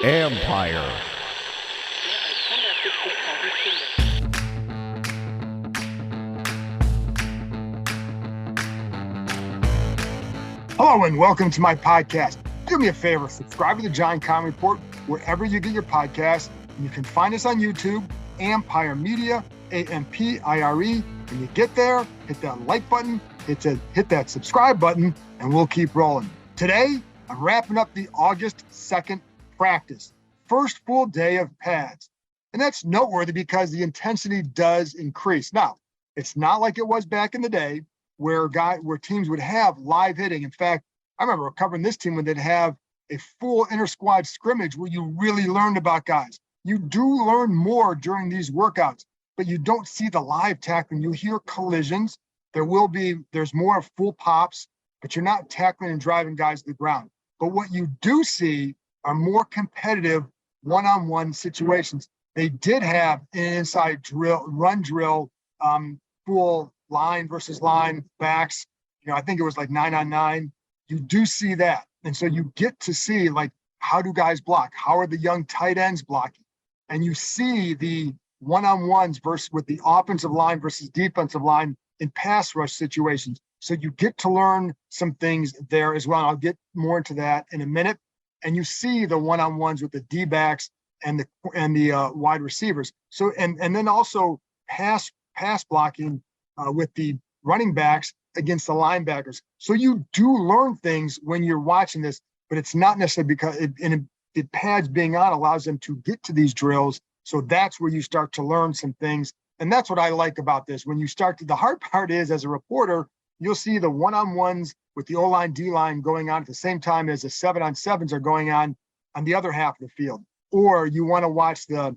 Empire. Hello and welcome to my podcast. Do me a favor, subscribe to the Giant Comedy Report wherever you get your podcasts. You can find us on YouTube, Empire Media, AMPIRE. When you get there, hit that like button, hit that subscribe button, and we'll keep rolling. Today, I'm wrapping up the August 2nd practice, first full day of pads. And that's noteworthy because the intensity does increase. Now, it's not like it was back in the day where teams would have live hitting. In fact, I remember covering this team when they'd have a full inter-squad scrimmage where you really learned about guys. You do learn more during these workouts, but you don't see the live tackling. You hear collisions. There's more full pops, but you're not tackling and driving guys to the ground. But what you do see are more competitive one-on-one situations. They did have an inside run drill, full line versus line backs. I think it was like 9-on-9. You do see that. And so you get to see, like, how do guys block? How are the young tight ends blocking? And you see the one-on-ones with the offensive line versus defensive line in pass rush situations. So you get to learn some things there as well. I'll get more into that in a minute. And you see the one-on-ones with the D-backs and the wide receivers. So and then also pass blocking with the running backs against the linebackers. So you do learn things when you're watching this, but it's not necessarily because the pads being on allows them to get to these drills. So that's where you start to learn some things. And that's what I like about this. When you the hard part is, as a reporter, you'll see the one-on-ones with the O-line, D-line going on at the same time as the 7-on-7s are going on the other half of the field. Or you want to watch the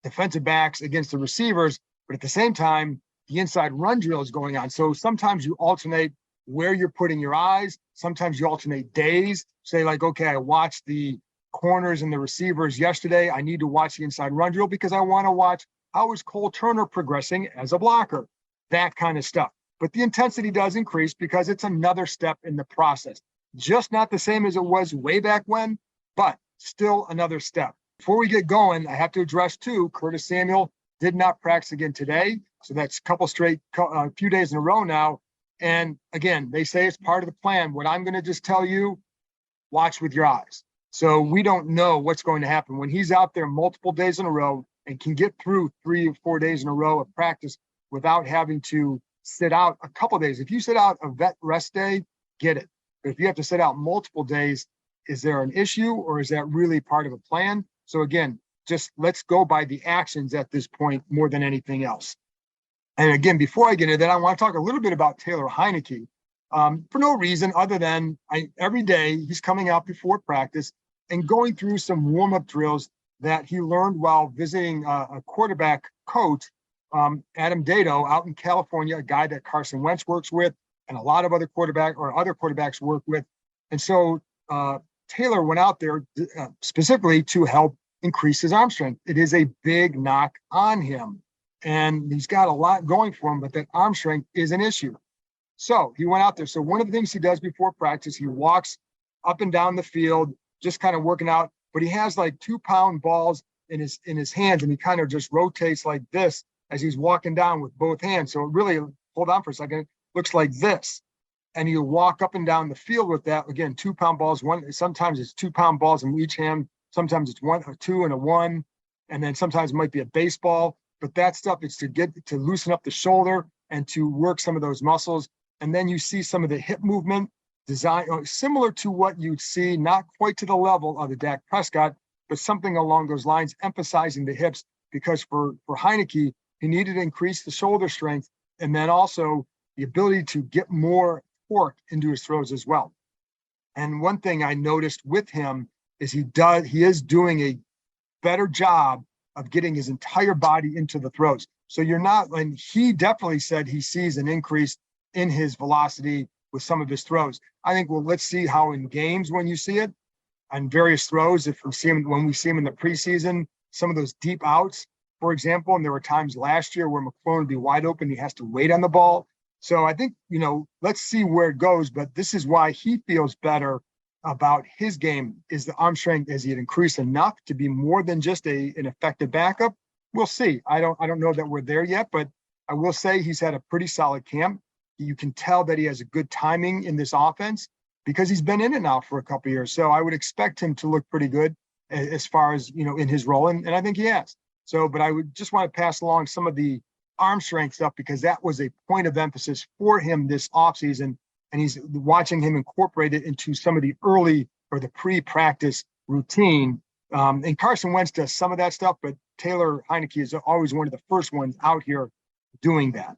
defensive backs against the receivers, but at the same time, the inside run drill is going on. So sometimes you alternate where you're putting your eyes. Sometimes you alternate days. Say, like, okay, I watched the corners and the receivers yesterday. I need to watch the inside run drill because I want to watch how is Cole Turner progressing as a blocker, that kind of stuff. But the intensity does increase because it's another step in the process. Just not the same as it was way back when, but still another step. Before we get going, I have to address too, Curtis Samuel did not practice again today. So that's a few days in a row now. And again, they say it's part of the plan. What I'm going to just tell you, watch with your eyes. So we don't know what's going to happen. When he's out there multiple days in a row and can get through 3 or 4 days in a row of practice without having to sit out a couple of days. If you sit out a vet rest day, get it. But if you have to sit out multiple days, is there an issue or is that really part of a plan? So again, just let's go by the actions at this point more than anything else. And again, before I get into that, I want to talk a little bit about Taylor Heinicke for no reason other than every day he's coming out before practice and going through some warm-up drills that he learned while visiting a quarterback coach, Adam Dado, out in California, a guy that Carson Wentz works with and a lot of other quarterbacks work with. And so Taylor went out there specifically to help increase his arm strength. It is a big knock on him. And he's got a lot going for him, but that arm strength is an issue. So he went out there. So one of the things he does before practice, he walks up and down the field, just kind of working out, but he has like 2-pound balls in his hands, and he kind of just rotates like this as he's walking down with both hands. So it really, hold on for a second, looks like this. And he'll walk up and down the field with that. Again, 2-pound balls. Sometimes it's 2-pound balls in each hand. Sometimes it's 1 or 2 and a 1. And then sometimes it might be a baseball. But that stuff is to loosen up the shoulder and to work some of those muscles. And then you see some of the hip movement design, similar to what you'd see, not quite to the level of the Dak Prescott, but something along those lines, emphasizing the hips, because for Heinicke, he needed to increase the shoulder strength and then also the ability to get more torque into his throws as well. And one thing I noticed with him is he is doing a better job of getting his entire body into the throws. So and he definitely said he sees an increase in his velocity with some of his throws. I think, well, let's see how in games when you see it on various throws, when we see him in the preseason, some of those deep outs, for example, and there were times last year where McLaurin would be wide open, he has to wait on the ball. So I think, let's see where it goes, but this is why he feels better about his game is the arm strength. Has he had increased enough to be more than just an effective backup? We'll see. I don't know that we're there yet, but I will say he's had a pretty solid camp. You can tell that he has a good timing in this offense because he's been in it now for a couple of years. So I would expect him to look pretty good as far as, in his role. And I think he has. So, but I would just want to pass along some of the arm strength stuff because that was a point of emphasis for him this offseason. And he's watching him incorporate it into some of the early or the pre-practice routine. And Carson Wentz does some of that stuff, but Taylor Heineke is always one of the first ones out here doing that.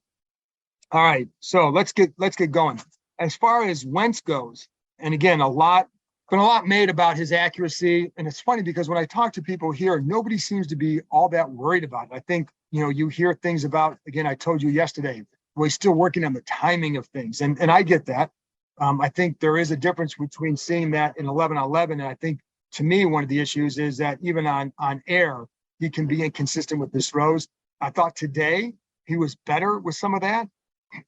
All right, so let's get going. As far as Wentz goes, and again, been a lot made about his accuracy. And it's funny because when I talk to people here, nobody seems to be all that worried about it. I think, you hear things about, again, I told you yesterday, we're still working on the timing of things. And I get that. I think there is a difference between seeing that in 11-on-11. And I think, to me, one of the issues is that even on air, he can be inconsistent with his throws. I thought today he was better with some of that,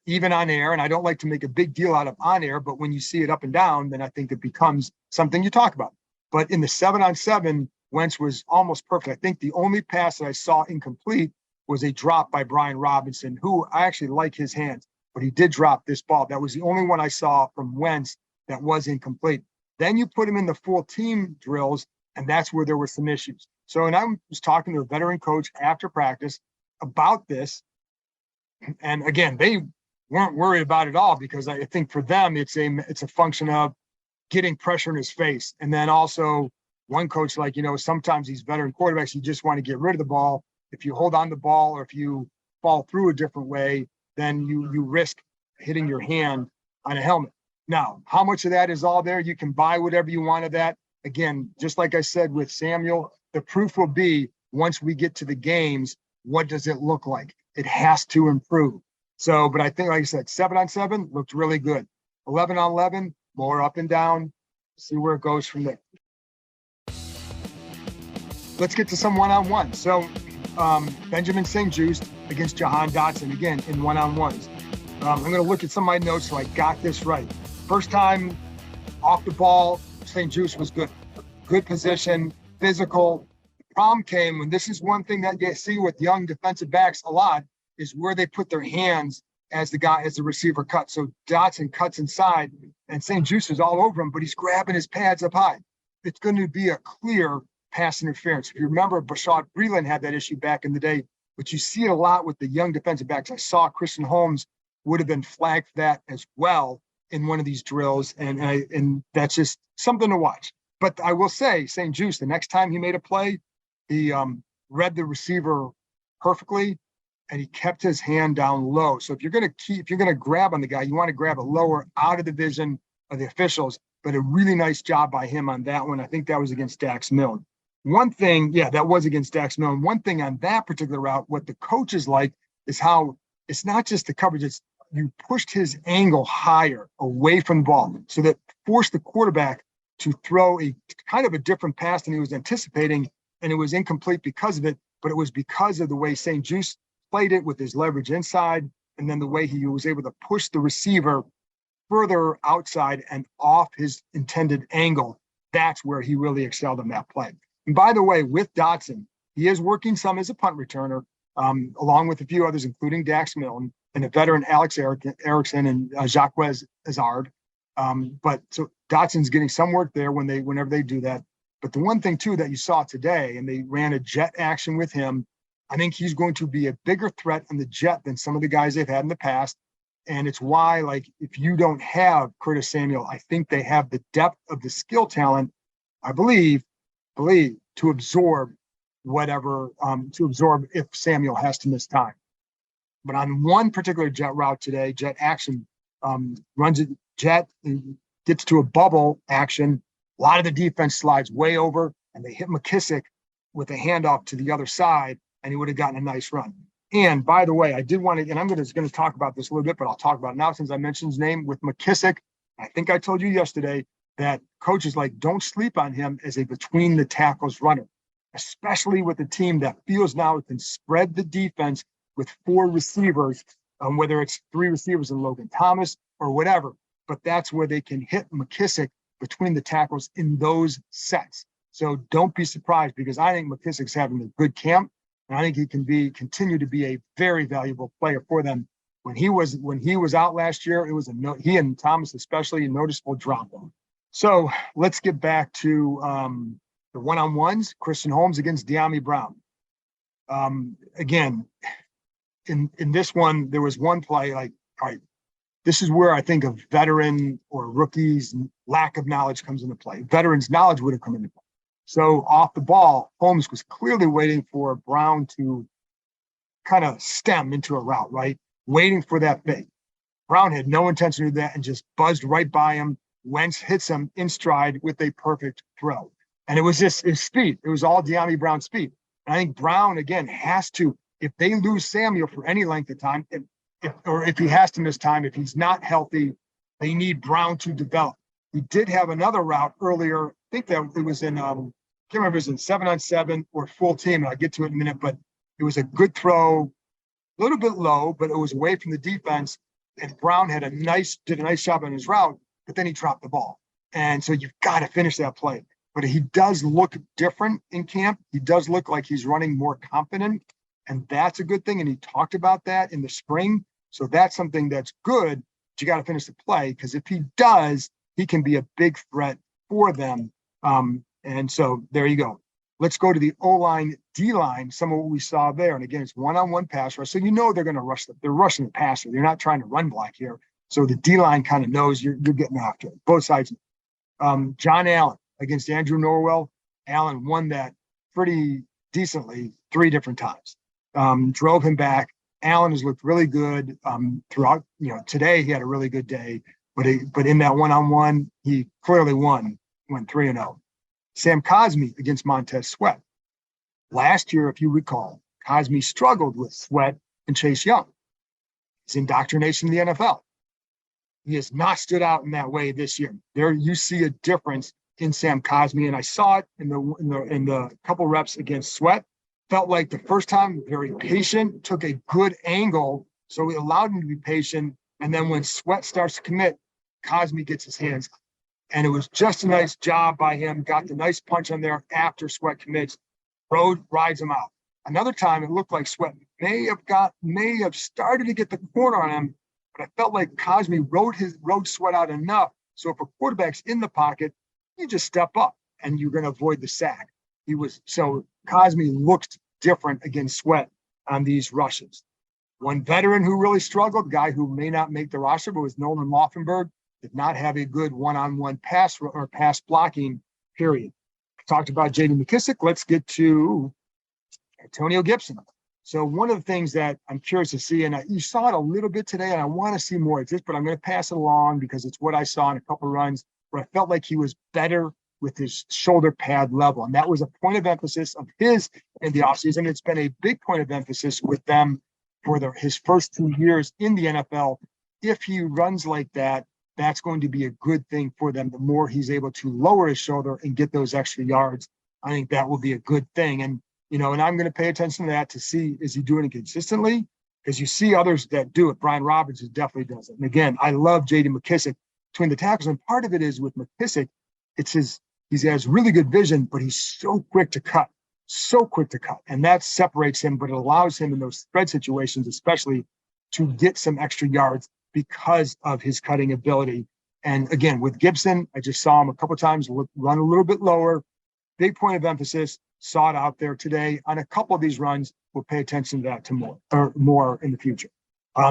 even on air. And I don't like to make a big deal out of on air, but when you see it up and down, then I think it becomes something you talk about. But in the 7-on-7, Wentz was almost perfect. I think the only pass that I saw incomplete was a drop by Brian Robinson, who I actually like his hands, but he did drop this ball. That was the only one I saw from Wentz that was incomplete. Then you put him in the full team drills, and that's where there were some issues. So, and I was talking to a veteran coach after practice about this. And again, they weren't worried about it all because I think for them, it's a function of getting pressure in his face. And then also one coach, sometimes these veteran quarterbacks, you just want to get rid of the ball. If you hold on the ball or if you fall through a different way, then you risk hitting your hand on a helmet. Now, how much of that is all there? You can buy whatever you want of that. Again, just like I said with Samuel, the proof will be once we get to the games, what does it look like? It has to improve. So, but I think, like I said, 7-on-7 looked really good. 11-on-11, more up and down. See where it goes from there. Let's get to some one-on-one. So, Benjamin St-Juste against Jahan Dotson, again, in one-on-ones. I'm going to look at some of my notes so I got this right. First time off the ball, St-Juste was good. Good position, physical. The problem came when this is one thing that you see with young defensive backs a lot is where they put their hands as the receiver cuts. So Dotson cuts inside and St-Juste is all over him, but he's grabbing his pads up high. It's going to be a clear pass interference. If you remember, Bashaud Breeland had that issue back in the day, but you see it a lot with the young defensive backs. I saw Christian Holmes would have been flagged for that as well in one of these drills, and that's just something to watch. But I will say, St-Juste, the next time he made a play, he read the receiver perfectly, and he kept his hand down low. So if you're going to grab on the guy, you want to grab it lower, out of the vision of the officials. But a really nice job by him on that one. I think that was against Dax Milne. One thing, that was against Dax Milne. One thing on that particular route, what the coaches like is how it's not just the coverage, it's you pushed his angle higher away from the ball. So that forced the quarterback to throw a kind of a different pass than he was anticipating. And it was incomplete because of it, but it was because of the way St-Juste played it with his leverage inside. And then the way he was able to push the receiver further outside and off his intended angle. That's where he really excelled in that play. And by the way, with Dotson, he is working some as a punt returner, along with a few others, including Dax Milne and a veteran Alex Erickson and Jacques Hazard. But so Dotson's getting some work there whenever they do that. But the one thing too that you saw today, and they ran a jet action with him, I think he's going to be a bigger threat on the jet than some of the guys they've had in the past. And it's why, if you don't have Curtis Samuel, I think they have the depth of the skill talent, I believe, to absorb if Samuel has to miss time. But on one particular jet route today, jet action, runs a jet and gets to a bubble action. A lot of the defense slides way over, and they hit McKissick with a handoff to the other side, and he would have gotten a nice run. And by the way, I did want to, and I'm going to talk about this a little bit, but I'll talk about it now since I mentioned his name with McKissick. I think I told you yesterday that coaches don't sleep on him as a between the tackles runner, especially with a team that feels now it can spread the defense with four receivers, whether it's three receivers in Logan Thomas or whatever. But that's where they can hit McKissick between the tackles in those sets. So don't be surprised, because I think McKissic's having a good camp, and I think he can continue to be a very valuable player for them. When he was out last year, it was he and Thomas especially a noticeable drop off. So let's get back to the one-on-ones. Christian Holmes against De'Ami Brown. Again, in this one, there was one play like, all right, this is where I think a veteran or rookie's lack of knowledge comes into play. Veterans' knowledge would have come into play. So off the ball, Holmes was clearly waiting for Brown to kind of stem into a route, right? Waiting for that fake. Brown had no intention to do that and just buzzed right by him. Wentz hits him in stride with a perfect throw. And it was just his speed. It was all De'Ami Brown's speed. And I think Brown, again, has to, if they lose Samuel for any length of time, if he has to miss time, if he's not healthy, they need Brown to develop. He did have another route earlier. I think that it was in, can't remember if it was in 7-on-7 or full team. And I'll get to it in a minute, but it was a good throw, a little bit low, but it was away from the defense. And Brown did a nice job on his route, but then he dropped the ball. And so you've got to finish that play. But he does look different in camp. He does look like he's running more confident. And that's a good thing. And he talked about that in the spring. So that's something that's good. But you got to finish the play, because if he does, he can be a big threat for them. And so there you go. Let's go to the O-line, D-line, some of what we saw there. And again, it's one-on-one pass rush. So you know they're going to rush they're rushing the passer. They're not trying to run block here. So the D-line kind of knows you're getting after it, both sides. John Allen against Andrew Norwell. Allen won that pretty decently 3 different times. Drove him back. Allen has looked really good throughout. Today he had a really good day, but in that one-on-one, he clearly went 3-0. Sam Cosmi against Montez Sweat. Last year, if you recall, Cosmi struggled with Sweat and Chase Young. His indoctrination in the NFL. He has not stood out in that way this year. There you see a difference in Sam Cosmi, and I saw it in the couple reps against Sweat. Felt like the first time, very patient, took a good angle, so we allowed him to be patient. And then when Sweat starts to commit, Cosmi gets his hands up. And it was just a nice job by him. Got the nice punch on there after Sweat commits. Rides him out. Another time, it looked like Sweat may have started to get the corner on him, but I felt like Cosmi rode Sweat out enough. So if a quarterback's in the pocket, you just step up and you're going to avoid the sack. Cosmi looked different against Sweat on these rushes. One veteran who really struggled, guy who may not make the roster, but was Nolan Laufenberg, did not have a good one-on-one pass blocking period. I talked about J.D. McKissic. Let's get to Antonio Gibson. So one of the things that I'm curious to see, and you saw it a little bit today, and I want to see more of this, but I'm going to pass it along because it's what I saw in a couple of runs where I felt like he was better with his shoulder pad level. And that was a point of emphasis of his in the offseason. It's been a big point of emphasis with them for his first 2 years in the NFL. If he runs like that, that's going to be a good thing for them. The more he's able to lower his shoulder and get those extra yards, I think that will be a good thing. And, and I'm going to pay attention to that to see, is he doing it consistently? Because you see others that do it. Brian Roberts definitely does it. And again, I love J.D. McKissic between the tackles. And part of it is with McKissic, he has really good vision, but he's so quick to cut. And that separates him, but it allows him in those spread situations, especially, to get some extra yards because of his cutting ability. And again, with Gibson, I just saw him a couple of times run a little bit lower. Big point of emphasis. Saw it out there today on a couple of these runs. We'll pay attention to that more in the future.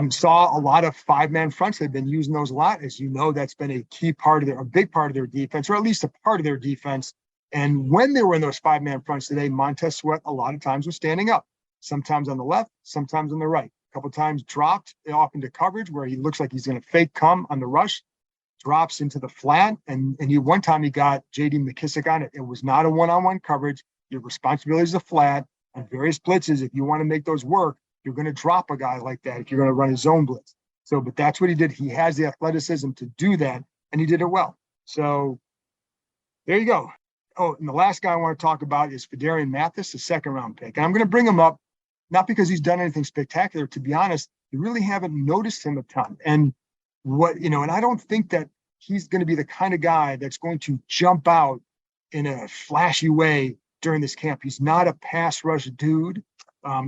Saw a lot of 5-man fronts. They've been using those a lot. As you know, that's been a big part of their defense, or at least a part of their defense. And when they were in those 5-man fronts today, Montez Sweat a lot of times was standing up, sometimes on the left, sometimes on the right. A couple of times dropped off into coverage where he looks like he's going to fake come on the rush, drops into the flat. And one time he got J.D. McKissic on it. It was not a one-on-one coverage. Your responsibility is a flat. On various blitzes, if you want to make those work, you're going to drop a guy like that if you're going to run a zone blitz. But that's what he did. He has the athleticism to do that, and he did it well. So there you go. Oh, and the last guy I want to talk about is Fedarian Mathis, the 2nd-round pick. And I'm going to bring him up, not because he's done anything spectacular. To be honest, you really haven't noticed him a ton. And and I don't think that he's going to be the kind of guy that's going to jump out in a flashy way during this camp. He's not a pass rush dude.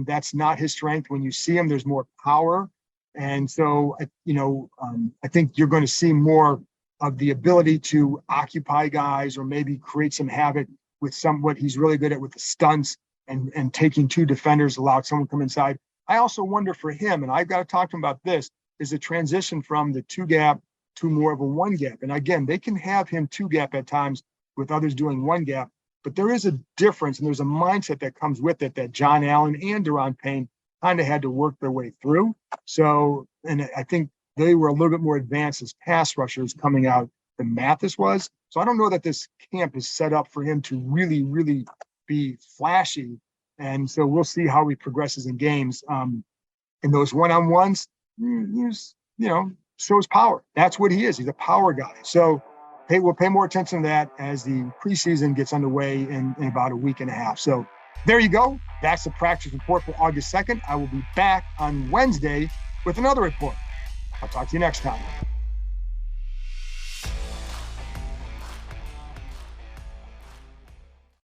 That's not his strength. When you see him, there's more power. And so, I think you're going to see more of the ability to occupy guys or maybe create some havoc with what he's really good at with the stunts and taking two defenders, allow someone to come inside. I also wonder for him, and I've got to talk to him about this, is the transition from the two gap to more of a one gap. And again, they can have him two gap at times with others doing one gap, but there is a difference and there's a mindset that comes with it that John Allen and Daron Payne kind of had to work their way through. So, and I think they were a little bit more advanced as pass rushers coming out than Mathis was. So I don't know that this camp is set up for him to really, really be flashy. And so we'll see how he progresses in games. In those one-on-ones, he's, shows power. That's what he is. He's a power guy. So we'll pay more attention to that as the preseason gets underway in about a week and a half. So there you go. That's the practice report for August 2nd. I will be back on Wednesday with another report. I'll talk to you next time.